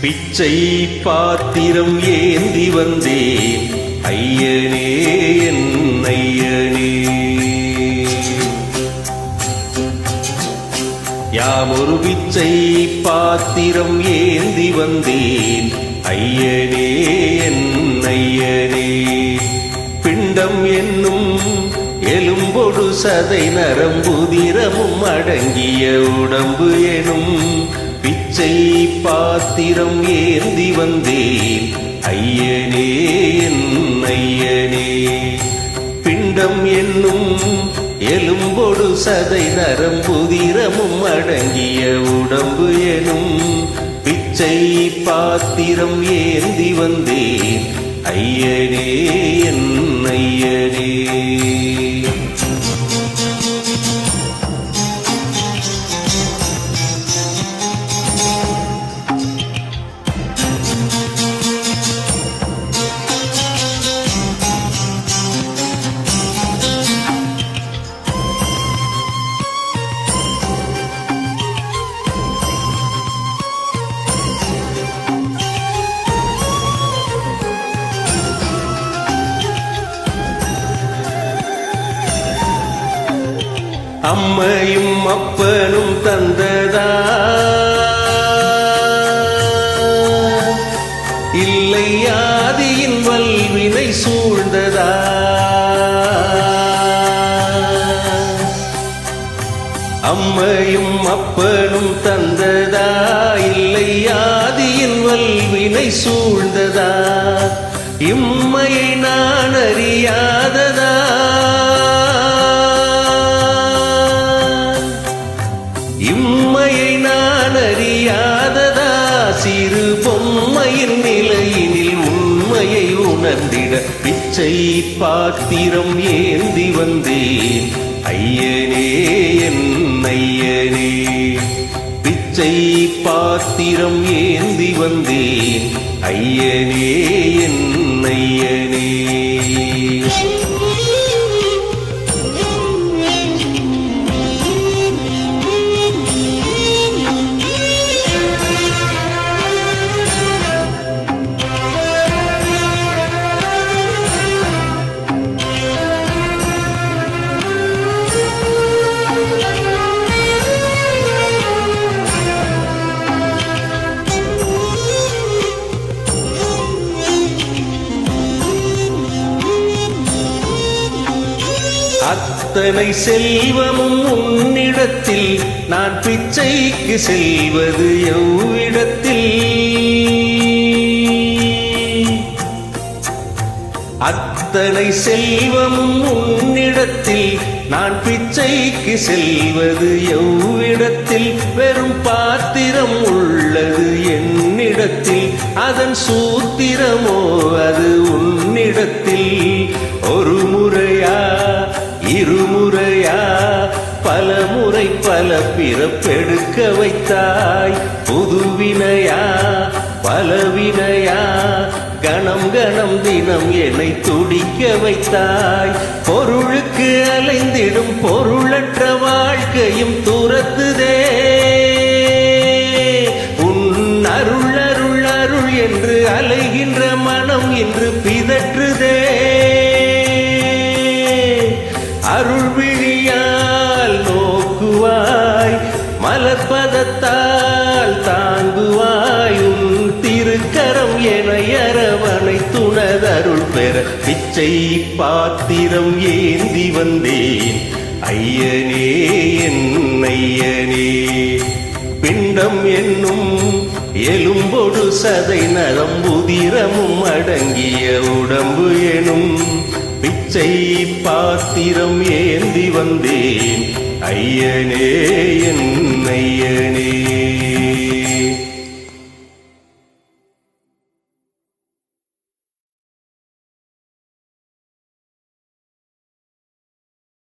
பிச்சை பாத்திரம் ஏந்தி வந்தேன் ஐயனே என் ஐயனே. யாமொரு பிச்சை பாத்திரம் ஏந்தி வந்தேன் ஐயனே என் ஐயனே. பிண்டம் என்னும் எலும்பொடு சதை நரம்புதிரமும் அடங்கிய உடம்பு எனும் பிச்சை பாத்திரம் ஏந்தி வந்தேன் ஐயனே என் ஐயனே. பிண்டம் என்னும் எலும்பொடு சதை நரம்புதிரமும் அடங்கிய உடம்பு எனும் பிச்சை பாத்திரம் ஏந்தி வந்தேன் ஐயனே என் ஐயனே. அம்மையும் அப்பனும் தந்ததா இல்லை ஆதியின் வல்வினை சூழ்ந்ததா. அம்மையும் அப்பனும் தந்ததா இல்லை ஆதியின் வல்வினை சூழ்ந்ததா. இம்மையை நான் அறியாததா இம்மையை நான் அறியாததா. சிறு பொம்மையின் நிலையினில் உண்மையை உணர்ந்திட பிச்சை பாத்திரம் ஏந்தி வந்தேன் ஐயனே என் ஐயனே. பிச்சை பாத்திரம் ஏந்தி வந்தேன் ஐயனே என் ஐயனே. அத்தனை செல்வமும் உன்னிடத்தில் நான் பிச்சைக்கு செல்வது எவ்விடத்தில். அத்தனை செல்வமும் உன்னிடத்தில் நான் பிச்சைக்கு செல்வது எவ்விடத்தில். வெறும் பாத்திரம் உள்ளது என்னிடத்தில் அதன் சூத்திரமோ அது உன்னிடத்தில். ஒரு முறையா இருமுறையா பல முறை பல பிறப்பெடுக்க வைத்தாய். புதுவினையா பலவினையா கணம் கணம் தினம் என்னை துடிக்க வைத்தாய். பொருளுக்கு அலைந்திடும் பொருளற்ற வாழ்க்கையும் துரத்துதே. உன் அருள் அருள் அருள் என்று அலைகின்ற மனம் இன்று பிதற்றுதே. அருள் விழியால் நோக்குவாய் மலர்பதத்தால் தாங்குவாய். உன் திருக்கரம் என அரவணை துணதருள் பெற பிச்சை பாத்திரம் ஏந்தி வந்தேன் ஐயனே என் ஐயனே. பிண்டம் என்னும் எலும்பொடு சதை நரம்புதிரமும் அடங்கிய உடம்பு எனும் பிச்சை பாத்திரம் ஏந்தி வந்தேன் ஐயனே என் ஐயனே.